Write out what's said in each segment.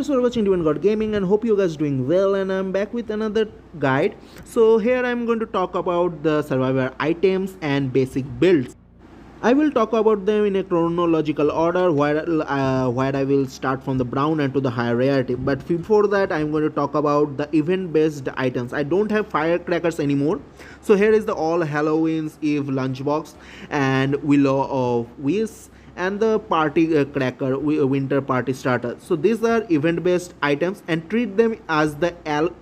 friends who are watching Divine God Gaming and hope you guys doing well, and I'm back with another guide. So here I'm going to talk about the survivor items and basic builds. I will talk about them in a chronological order where I will start from the brown and to the higher rarity. But before that, I'm going to talk about the event based items. I don't have firecrackers anymore. So here is the All Halloween's Eve lunchbox and Willow of Wisps and the party cracker winter party starter. So these are event based items and treat them as the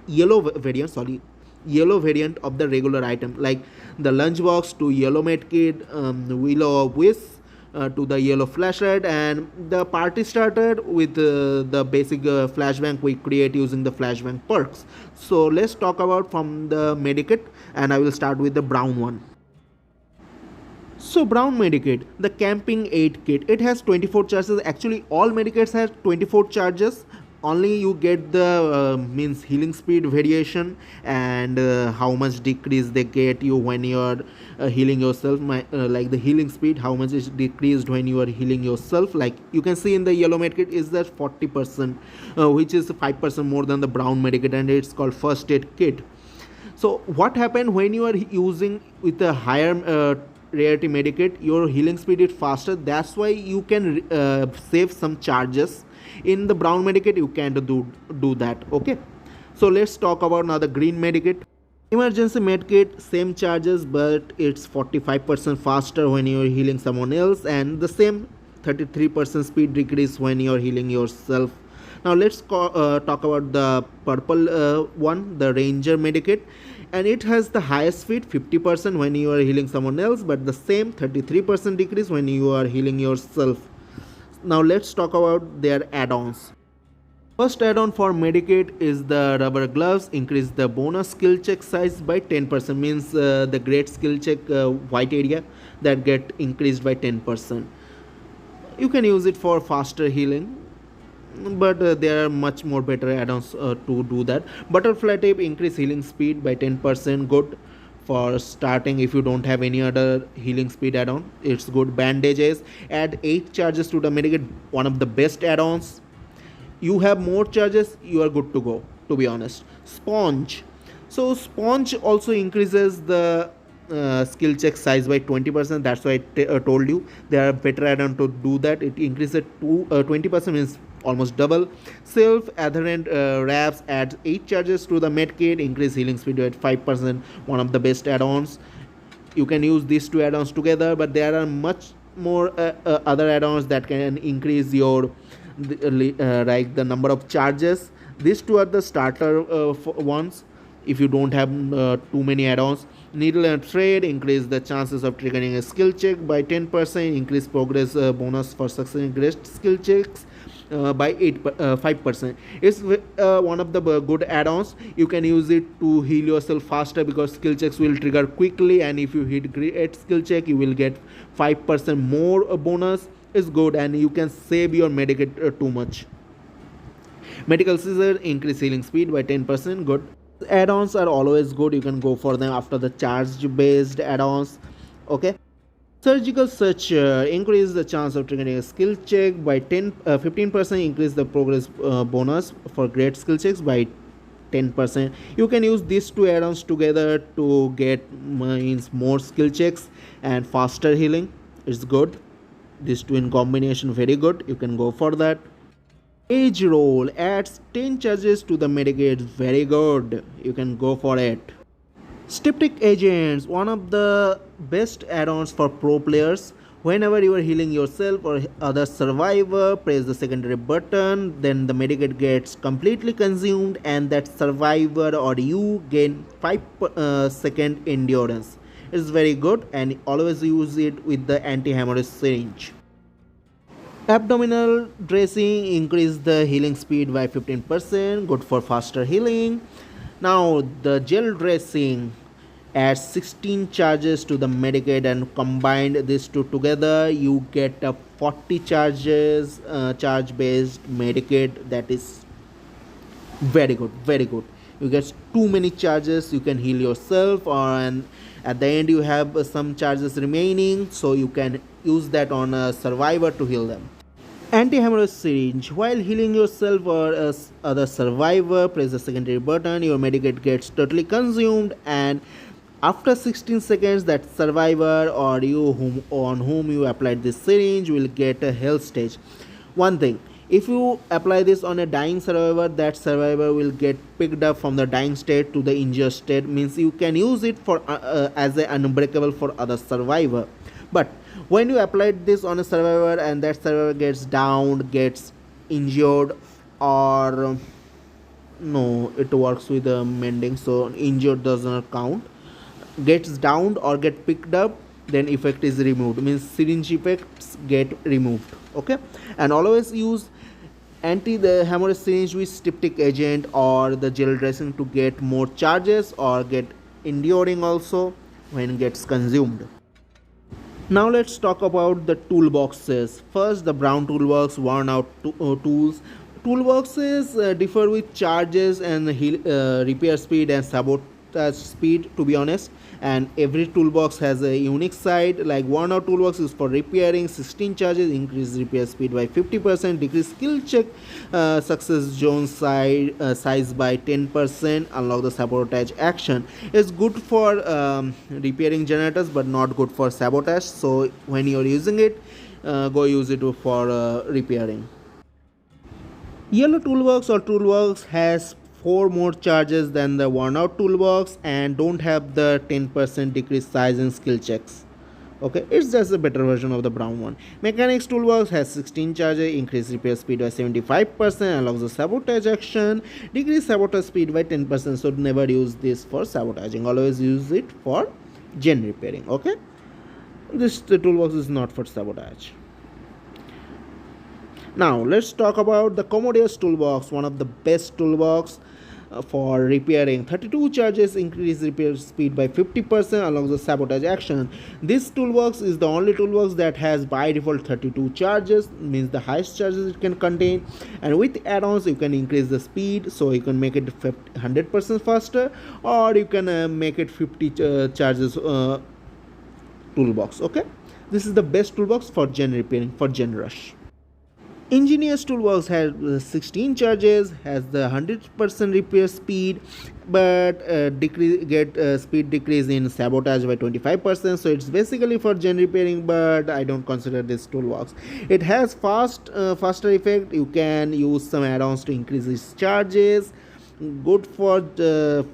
yellow variant of the regular item, like the lunchbox to yellow medkit, Willow of Wisps to the yellow flashlight, and the party starter with the basic flashbang we create using the flashbang perks. So let's talk about from the medikit, and I will start with the brown one. So brown medikit, the camping 8 kit, it has 24 charges. Actually all medikits have 24 charges. Only you get the means healing speed variation and how much decrease they get you when you are healing yourself. Like the healing speed, how much is decreased when you are healing yourself. Like you can see in the yellow medikit is that 40%, which is 5% more than the brown medikit, and it's called first aid kit. So what happened when you are using with a higher rarity medikit, your healing speed is faster. That's why you can save some charges. In the brown medikit you can't do that. Okay, so let's talk about now the green medikit. Emergency medkit, same charges, but it's 45% faster when you're healing someone else, and the same 33% speed decrease when you're healing yourself. Now let's talk about the purple one, the ranger medikit, and it has the highest speed 50% when you are healing someone else, but the same 33% decrease when you are healing yourself. Now let's talk about their add-ons. First add-on for medikit is the rubber gloves. Increase the bonus skill check size by 10%, means the great skill check white area that get increased by 10%. You can use it for faster healing, but there are much more better add-ons to do that. Butterfly tape, increase healing speed by 10%, good for starting if you don't have any other healing speed add-on. It's good. Bandages, add 8 charges to the medikit, one of the best add-ons. You have more charges, you are good to go, to be honest. Sponge, so sponge also increases the skill check size by 20%. That's why I told you there are better add-on to do that. It increases to 20%, means almost double. Self adherent wraps adds 8 charges to the medkit, increase healing speed at 5%, one of the best add-ons. You can use these two add-ons together, but there are much more other add-ons that can increase your like the number of charges. These two are the starter ones if you don't have too many add-ons. Needle and thread, increase the chances of triggering a skill check by 10%, increase progress bonus for successing great skill checks by 5%. It's one of the good add-ons. You can use it to heal yourself faster because skill checks will trigger quickly, and if you hit great skill check you will get 5% more bonus. Is good, and you can save your medikit too much. Medical scissor, increase healing speed by 10%, good. Add-ons are always good, you can go for them after the charge based add-ons. Okay, surgical suture, increase the chance of triggering a skill check by 15%, increase the progress bonus for great skill checks by 10%. You can use these two add-ons together to get means more skill checks and faster healing. It's good. These two in combination very good, you can go for that. Age roll adds 10 charges to the medikit, very good, you can go for it. Styptic agents, one of the best add-ons for pro players. Whenever you are healing yourself or other survivor, press the secondary button, then the medikit gets completely consumed and that survivor or you gain 5 second endurance. It's very good, and always use it with the anti-hemorrhage syringe. Abdominal dressing, increase the healing speed by 15%, good for faster healing. Now the gel dressing adds 16 charges to the medikit, and combined these two together you get a 40 charges charge based medikit. That is very good, very good. You get too many charges, you can heal yourself, and at the end you have some charges remaining, so you can use that on a survivor to heal them. Anti-hemorrhage syringe. While healing yourself or other survivor, press the secondary button. Your medikit gets totally consumed, and after 16 seconds, that survivor or you on whom you applied this syringe will get a health stage. One thing, if you apply this on a dying survivor, that survivor will get picked up from the dying state to the injured state. Means you can use it for as a unbreakable for other survivor. But when you applied this on a survivor and that survivor gets downed, gets injured, or no, it works with mending, so injured does not count, gets downed or get picked up, then effect is removed, means syringe effects get removed. Okay, and always use anti the hemorrhage syringe with styptic agent or the gel dressing to get more charges or get enduring also when gets consumed. Now let's talk about the toolboxes. First, the brown toolbox, worn out tools. Toolboxes differ with charges and repair speed and sabotage speed, to be honest. And every toolbox has a unique side. Like worn out toolbox is for repairing, 16 charges, increase repair speed by 50%, decrease skill check success zone size by 10%, unlock the sabotage action. It's good for repairing generators but not good for sabotage. So when you're using it, go use it for repairing. Yellow toolbox or toolbox has 4 more charges than the worn out toolbox and don't have the 10% decrease size and skill checks. Okay, it's just a better version of the brown one. Mechanics toolbox has 16 charges, increase repair speed by 75%, allows the sabotage action, decrease sabotage speed by 10%. So never use this for sabotaging, always use it for gen repairing. Okay, this the toolbox is not for sabotage. Now let's talk about the Commodious toolbox, one of the best toolbox for repairing. 32 charges, increase repair speed by 50%, allows the sabotage action. This toolbox is the only toolbox that has by default 32 charges, means the highest charges it can contain. And with add-ons you can increase the speed, so you can make it 100% faster, or you can make it 50 charges toolbox. Okay, this is the best toolbox for gen repairing, for gen rush. Engineer's toolbox has 16 charges, has the 100% repair speed, but speed decrease in sabotage by 25%. So it's basically for gen repairing, but I don't consider this toolbox. It has faster effect. You can use some add-ons to increase its charges. Good for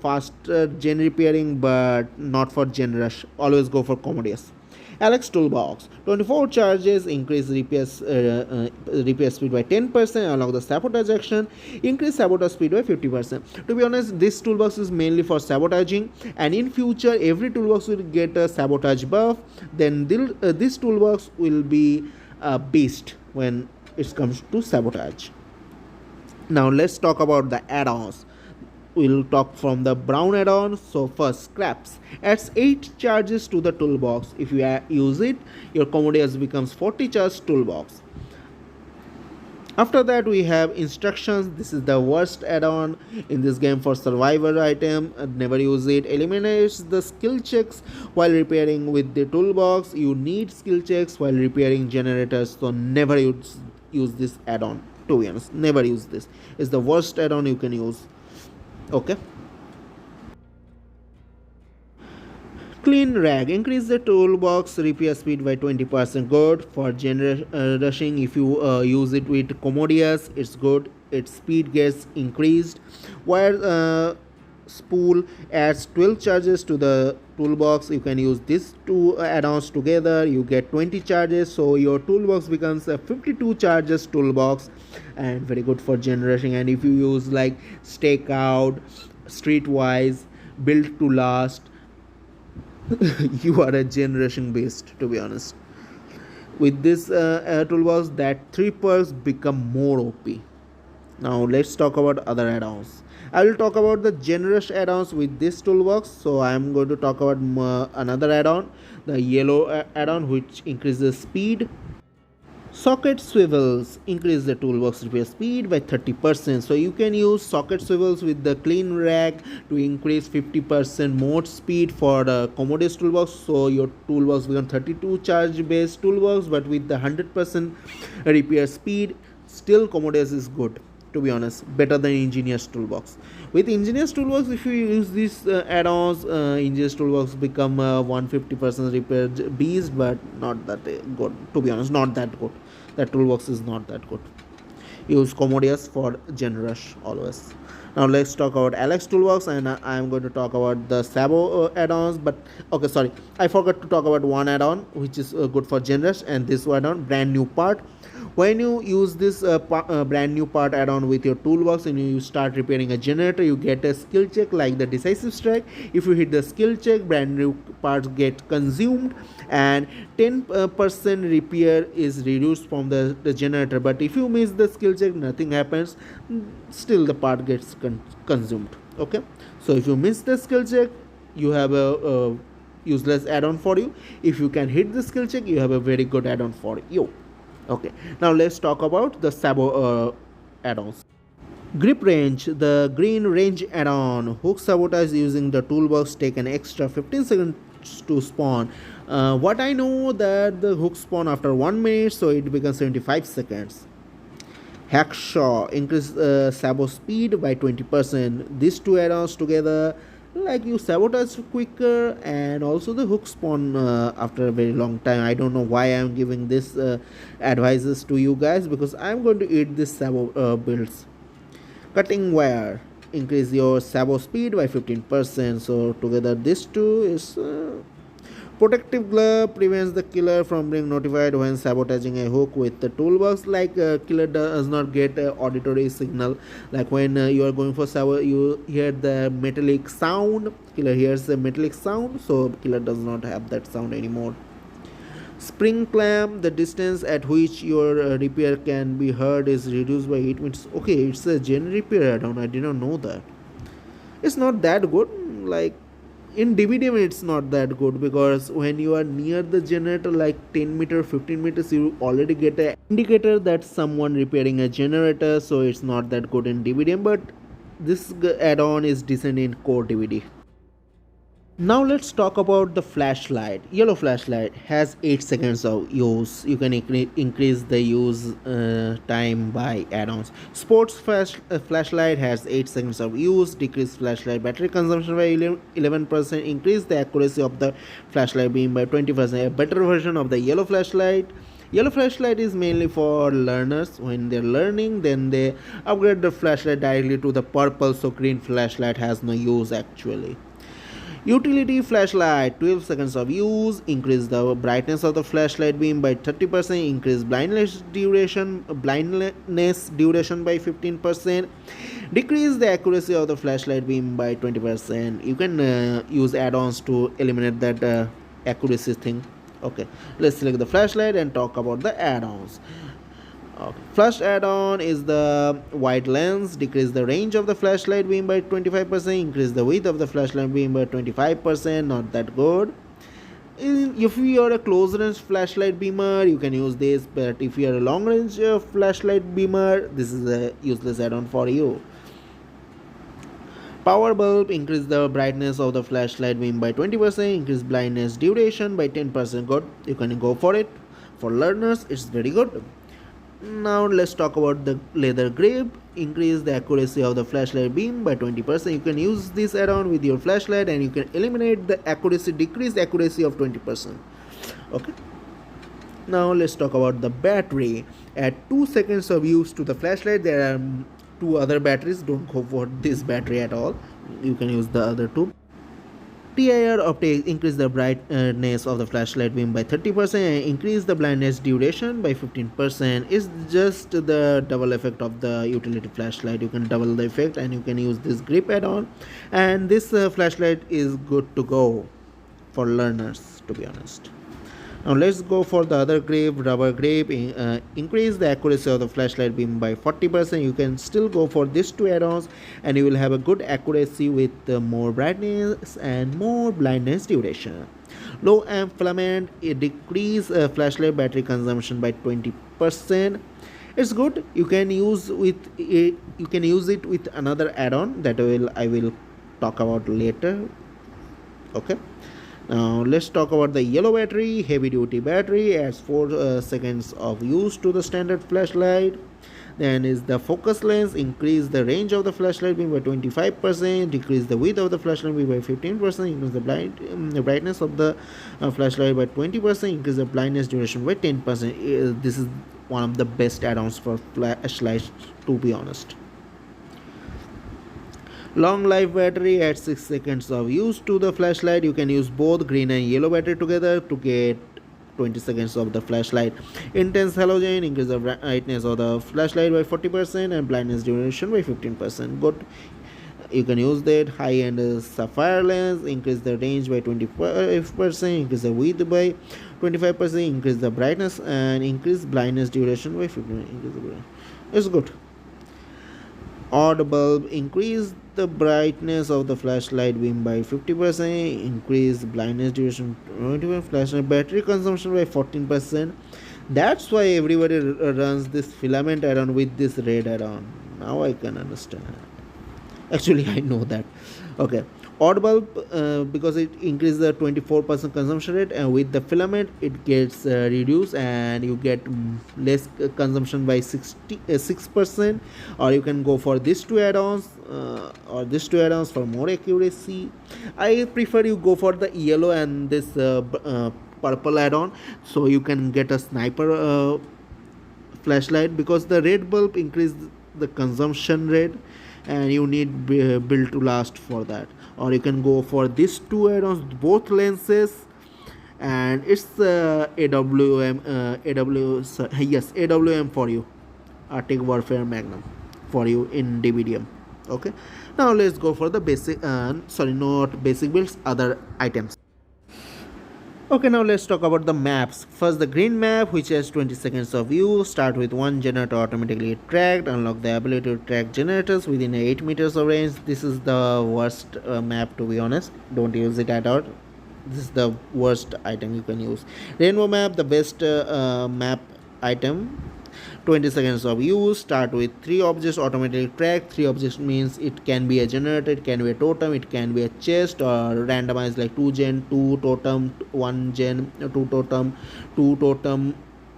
faster gen repairing, but not for gen rush. Always go for Commodious. Alex toolbox, 24 charges, increase repair speed by 10%, allow the sabotage action, increase sabotage speed by 50%. To be honest, this toolbox is mainly for sabotaging, and in future every toolbox will get a sabotage buff. Then this toolbox will be a beast when it comes to sabotage. Now let's talk about the add-ons. We'll talk from the brown add-on. So first, scraps adds 8 charges to the toolbox. If you use it, your Commodious becomes 40 charge toolbox. After that we have instructions. This is the worst add-on in this game for survivor item. Never use it. Eliminates the skill checks while repairing with the toolbox. You need skill checks while repairing generators, so never use this add-on. To be honest, never use this. It's the worst add-on you can use. Okay, clean rag, increase the toolbox repair speed by 20%. Good for rushing. If you use it with Commodious, it's good, its speed gets increased. Wire spool adds 12 charges to the toolbox. You can use these two add-ons together, you get 20 charges, so your toolbox becomes a 52 charges toolbox, and very good for gen rushing. And if you use like stakeout, streetwise, build to last, you are a gen rushing beast, to be honest. With this toolbox, that 3 perks become more OP. Now let's talk about other add-ons. I will talk about the gen rush add-ons with this toolbox. So I am going to talk about another add-on, the yellow add-on, which increases speed. Socket swivels increase the toolbox repair speed by 30%. So you can use socket swivels with the clean rack to increase 50% more speed for the Commodus toolbox. So your toolbox becomes 32 charge based toolbox, but with the 100% repair speed, still Commodus is good. To be honest, better than Engineer's toolbox. With Engineer's toolbox, if you use these add-ons, Engineer's toolbox become 150% repair beast, but not that good. To be honest, not that good. That toolbox is not that good. Use Commodius for Genrush always. Now let's talk about Alex toolbox, and I am going to talk about the Sabo add-ons. But okay, sorry, I forgot to talk about one add-on which is good for Genrush, and this add-on, brand new part. When you use this brand new part add-on with your toolbox and you start repairing a generator, you get a skill check like the decisive strike. If you hit the skill check, brand new parts get consumed, and 10% repair is reduced from the generator. But if you miss the skill check, nothing happens, still the part gets consumed. Okay, so if you miss the skill check, you have a useless add-on for you. If you can hit the skill check, you have a very good add-on for you. Okay, now let's talk about the Sabo add-ons. Grip range, the green range add-on. Hook sabotage using the toolbox take an extra 15 seconds to spawn. What I know that the hook spawn after 1 minute, so it becomes 75 seconds. Hacksaw increase Sabo speed by 20%. These two add-ons together, like, you sabotage quicker, and also the hook spawn after a very long time. I don't know why I'm giving this advices to you guys, because I'm going to eat this Sabo builds. Cutting wire increase your Sabo speed by 15%. So together these two is protective glove prevents the killer from being notified when sabotaging a hook with the toolbox. Like, killer does not get auditory signal. Like when you are going for sabo, you hear the metallic sound. Killer hears the metallic sound, so killer does not have that sound anymore. Spring clamp, the distance at which your repair can be heard is reduced by 8 minutes. Okay, it's a gen repair add-on. I did not know that. It's not that good. Like, in DBDM it's not that good, because when you are near the generator, like 10 meter 15 meters, you already get an indicator that someone repairing a generator. So it's not that good in DBDM, but this add-on is decent in core DVD. Now let's talk about the flashlight. Yellow flashlight has 8 seconds of use. You can increase the use time by add-ons. Sports flashlight has 8 seconds of use. Decrease flashlight battery consumption by 11%. Increase the accuracy of the flashlight beam by 20%. A better version of the yellow flashlight. Yellow flashlight is mainly for learners. When they're learning, then they upgrade the flashlight directly to the purple, so green flashlight has no use actually. Utility flashlight, 12 seconds of use. Increase the brightness of the flashlight beam by 30%. Increase blindness duration by 15%. Decrease the accuracy of the flashlight beam by 20%. You can use add-ons to eliminate that accuracy thing. Okay, let's select the flashlight and talk about the add-ons. Okay. Flash add-on is the wide lens. Decrease the range of the flashlight beam by 25%. Increase the width of the flashlight beam by 25%. Not that good. If you are a close range flashlight beamer, you can use this, but if you are a long range flashlight beamer, this is a useless add-on for you. Power bulb, increase the brightness of the flashlight beam by 20%. Increase blindness duration by 10%. Good, you can go for it. For learners, it's very good. Now let's talk about the leather grip. Increase the accuracy of the flashlight beam by 20%. You can use this add-on with your flashlight, and you can eliminate the accuracy, decrease accuracy of 20%. Okay. Now let's talk about the battery. At 2 seconds of use to the flashlight, there are 2 other batteries. Don't go for this battery at all. You can use the other 2. TIR optics, increase the brightness of the flashlight beam by 30% and increase the blindness duration by 15%. It's just the double effect of the utility flashlight. You can double the effect, and you can use this grip add-on, and this flashlight is good to go for learners, to be honest. Now let's go for the other grip, rubber grip. Increase the accuracy of the flashlight beam by 40%. You can still go for these 2 add-ons, and you will have a good accuracy with more brightness and more blindness duration. Low amp filament, it decrease flashlight battery consumption by 20%. It's good. You can use it with another add-on that I will talk about later. Okay. Now let's talk about the yellow battery. Heavy duty battery adds 4 seconds of use to the standard flashlight. Then is the focus length, increase the range of the flashlight beam by 25%, decrease the width of the flashlight beam by 15%, increase the brightness of the flashlight by 20%, increase the blindness duration by 10%. This is one of the best add-ons for flashlights, to be honest. Long life battery adds 6 seconds of use to the flashlight. You can use both green and yellow battery together to get 20 seconds of the flashlight. Intense halogen increase the brightness of the flashlight by 40% and blindness duration by 15%. Good. You can use that. High end sapphire lens increase the range by 25%, increase the width by 25%, increase the brightness and increase blindness duration by 15%. It's good. Odd bulb increase the brightness of the flashlight beam by 50%, increase blindness duration 20%, flashlight battery consumption by 14%. That's why everybody runs this filament add-on with this red add-on. Now I can understand. Actually, I know that. Okay. Odd bulb, because it increases the 24% consumption rate, and with the filament it gets reduced and you get less consumption by 6%. Or you can go for these two add-ons for more accuracy. I prefer you go for the yellow and this purple add-on, so you can get a sniper flashlight, because the red bulb increase the consumption rate and you need build to last for that. Or you can go for these two add-ons, both lenses, and it's AWM for you, Arctic Warfare Magnum for you in DBDM. Okay, now let's go for the basic not basic builds, other items. Okay, now let's talk about the maps. First, the green map, which has 20 seconds of use. Start with one generator automatically tracked. Unlock the ability to track generators within 8 meters of range. This is the worst map, to be honest. Don't use it at all. This is the worst item you can use. Rainbow map, the best map item. 20 seconds of use. Start with 3 objects automatically tracked. 3 objects means it can be a generator, it can be a totem, it can be a chest, or randomized like 2 gen, 2 totem, 1 gen, 2 totem, 2 totem,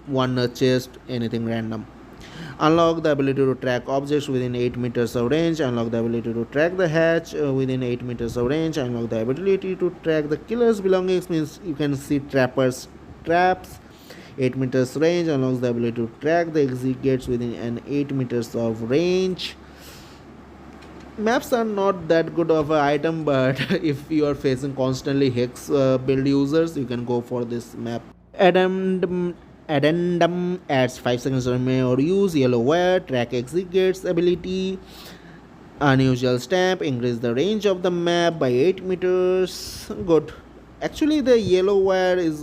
1 chest, anything random. Unlock the ability to track objects within 8 meters of range. Unlock the ability to track the hatch within 8 meters of range. Unlock the ability to track the killer's belongings, means you can see trappers traps. 8 meters range unlocks the ability to track the exit gates within an 8 meters of range. Maps are not that good of an item, but if you are facing constantly hex build users, you can go for this map. Addendum adds 5 seconds of or use. Yellow wire, track exit gates ability. Unusual stamp, increase the range of the map by 8 meters. Good. Actually, the yellow wire is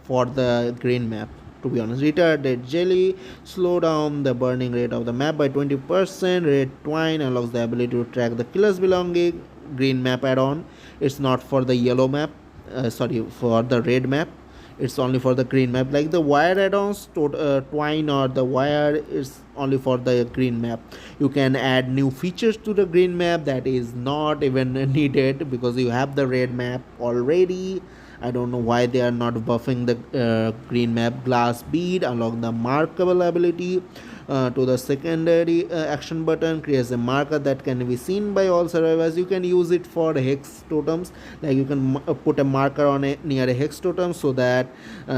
for the green map, to be honest. Retarded jelly, slow down the burning rate of the map by 20%. Red twine unlocks the ability to track the killer's belonging. Green map add-on. It's not for the yellow map. For the red map. It's only for the green map. Like the wire add-ons, twine or the wire is only for the green map. You can add new features to the green map that is not even needed, because you have the red map already. I don't know why they are not buffing the green map. Glass bead, unlock the markable ability to the secondary action button, creates a marker that can be seen by all survivors. You can use it for hex totems, like you can put a marker on near a hex totem, so that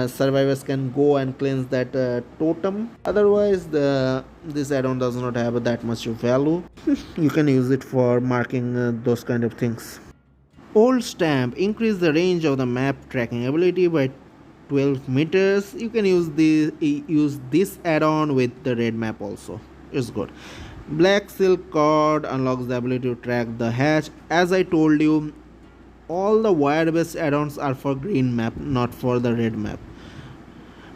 survivors can go and cleanse that totem. Otherwise, this add-on does not have that much value. You can use it for marking those kind of things. Old stamp, increase the range of the map tracking ability by 12 meters. You can use this add-on with the red map also. It's good. Black silk cord unlocks the ability to track the hatch. As I told you, all the wire based add-ons are for green map, not for the red map.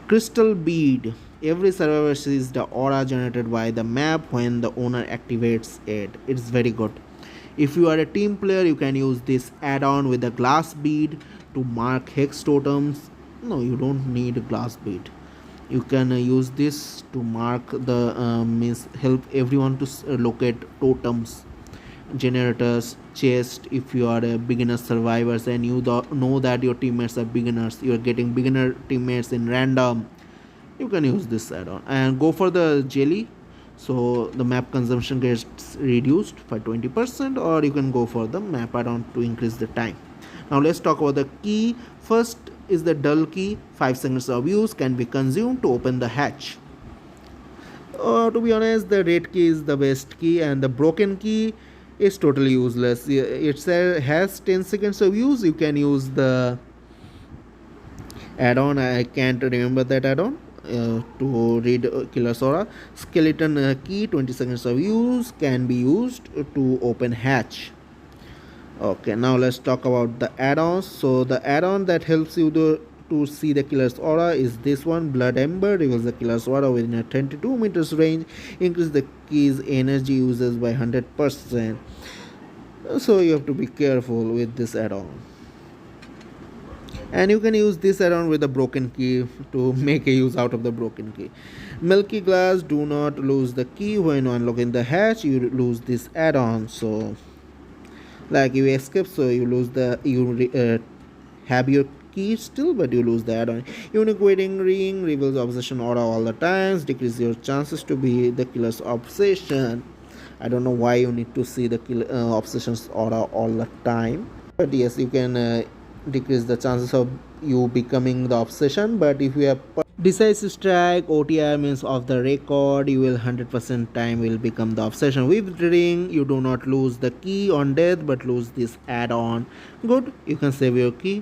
Crystal bead, every survivor sees the aura generated by the map when the owner activates it. It's very good. If you are a team player, you can use this add-on with a glass bead to mark hex totems. No, you don't need a glass bead. You can use this to mark the means help everyone to locate totems, generators, chest. If you are a beginner survivors and you know that your teammates are beginners, you are getting beginner teammates in random, you can use this add-on and go for the jelly, so the map consumption gets reduced by 20%, or you can go for the map add-on to increase the time. Now let's talk about the key. First is the dull key. 5 seconds of use can be consumed to open the hatch. To be honest, the red key is the best key, and the broken key is totally useless. It has 10 seconds of use. You can use the add-on. I can't remember that add-on. To read Killer's Aura. Skeleton key, 20 seconds of use, can be used to open hatch. Okay, now let's talk about the add-ons. So the add-on that helps you to see the Killer's Aura is this one, Blood Ember. Reveals the Killer's Aura within a 22 meters range, increase the key's energy uses by 100%. So you have to be careful with this add-on. And you can use this add-on with a broken key to make a use out of the broken key. Milky Glass, do not lose the key when unlocking the hatch. You lose this add-on, so like you escape, so you lose the have your key still, but you lose the add-on. Unique Wedding Ring reveals obsession aura all the times, decrease your chances to be the killer's obsession. I don't know why you need to see the obsession's aura all the time, but yes, you can decrease the chances of you becoming the obsession. But if you have decisive strike, OTR means off the record, you will 100% time will become the obsession. With ring, you do not lose the key on death but lose this add-on. Good, you can save your key.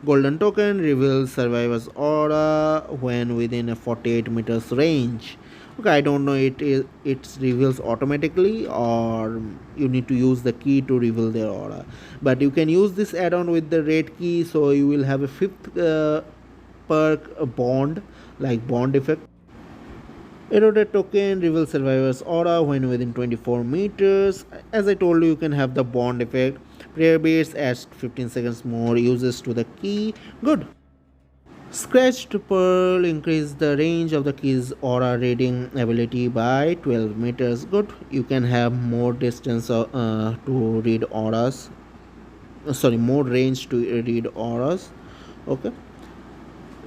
Golden token reveals survivor's aura when within a 48 meters range. Okay, I don't know, it reveals automatically or you need to use the key to reveal their aura, but you can use this add-on with the red key, so you will have a fifth perk, bond, like bond effect. Eroded token reveals survivor's aura when within 24 meters. As I told you, you can have the bond effect. Prayer beads adds 15 seconds more uses to the key. Good. Scratched Pearl increase the range of the key's aura reading ability by 12 meters. Good. You can have more distance to read auras. More range to read auras. Okay.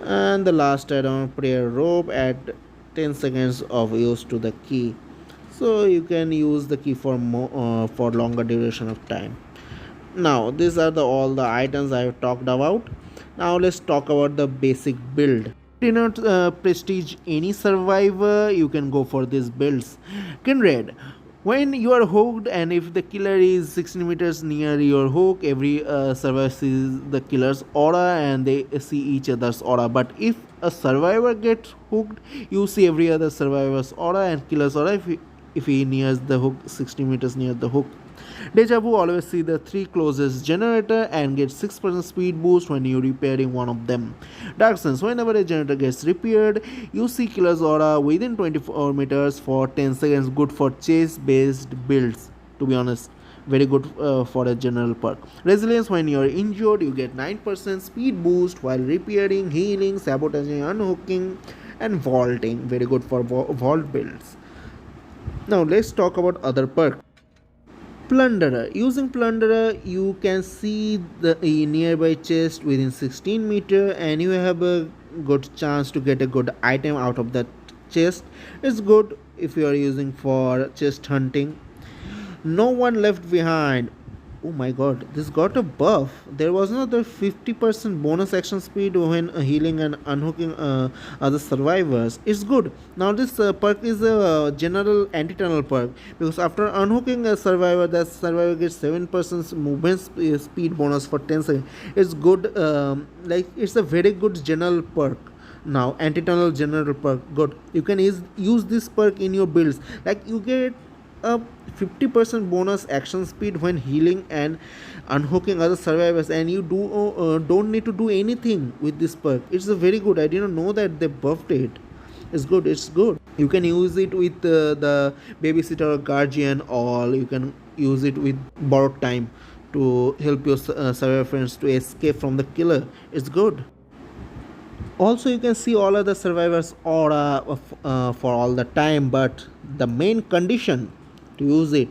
And the last add-on, Prayer Rope, add 10 seconds of use to the key. So you can use the key for for longer duration of time. Now these are all the items I have talked about. Now let's talk about the basic build. Do not prestige any survivor, you can go for these builds. Kindred, when you are hooked and if the killer is 16 meters near your hook, every survivor sees the killer's aura and they see each other's aura. But if a survivor gets hooked, you see every other survivor's aura and killer's aura if he nears the hook 60 meters near the hook. Deja Vu always see the 3 closest generator and gets 6% speed boost when you're repairing one of them. Dark Sense, whenever a generator gets repaired, you see killer's aura within 24 meters for 10 seconds. Good for chase based builds, to be honest. Very good for a general perk. Resilience, when you're injured, you get 9% speed boost while repairing, healing, sabotaging, unhooking, and vaulting. Very good for vault builds. Now let's talk about other perks. Plunderer. Using Plunderer, you can see the nearby chest within 16 meter and you have a good chance to get a good item out of that chest. It's good if you are using for chest hunting. No One Left Behind. Oh my god, this got a buff. There was another 50% bonus action speed when healing and unhooking other survivors. It's good. Now this perk is a general anti-tunnel perk, because after unhooking a survivor, that survivor gets 7% movement speed bonus for 10 seconds. It's good, like it's a very good general perk. Now anti-tunnel general perk, good. You can use this perk in your builds, like you get a 50% bonus action speed when healing and unhooking other survivors, and you don't need to do anything with this perk. It's a very good. I didn't know that they buffed it. It's good. You can use it with the babysitter or guardian, or you can use it with borrowed time to help your survivor friends to escape from the killer. It's good. Also, you can see all other survivors aura for all the time, but the main condition to use it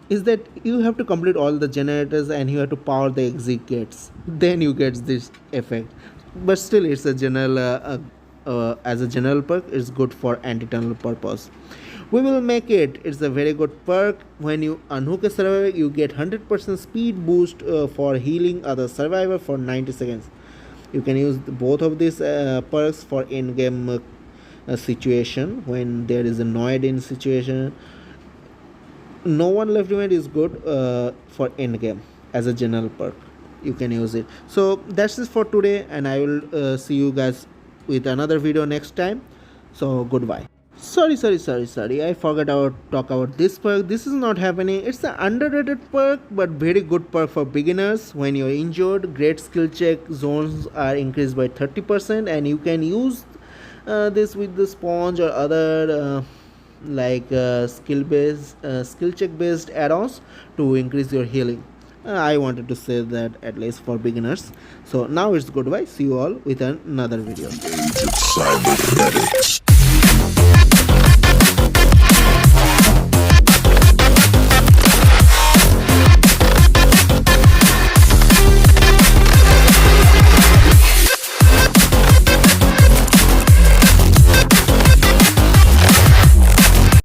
is that you have to complete all the generators and you have to power the exit gates. Then you get this effect. But still, it's a general as a general perk. It's good for anti-tunnel purpose. We will make it. It's a very good perk. When you unhook a survivor, you get 100% speed boost for healing other survivor for 90 seconds. You can use both of these perks for in-game situation when there is a Noid in situation. No one left event is good for in-game as a general perk. You can use it. So that's it for today, and I will see you guys with another video next time. So goodbye. Sorry. I forgot about talk about this perk. This is not happening. It's an underrated perk, but very good perk for beginners. When you're injured, great skill check zones are increased by 30%, and you can use this with the sponge or other skill check based add-ons to increase your healing. I wanted to say that at least for beginners. So now it's goodbye. See you all with another video. Age of cybernetics.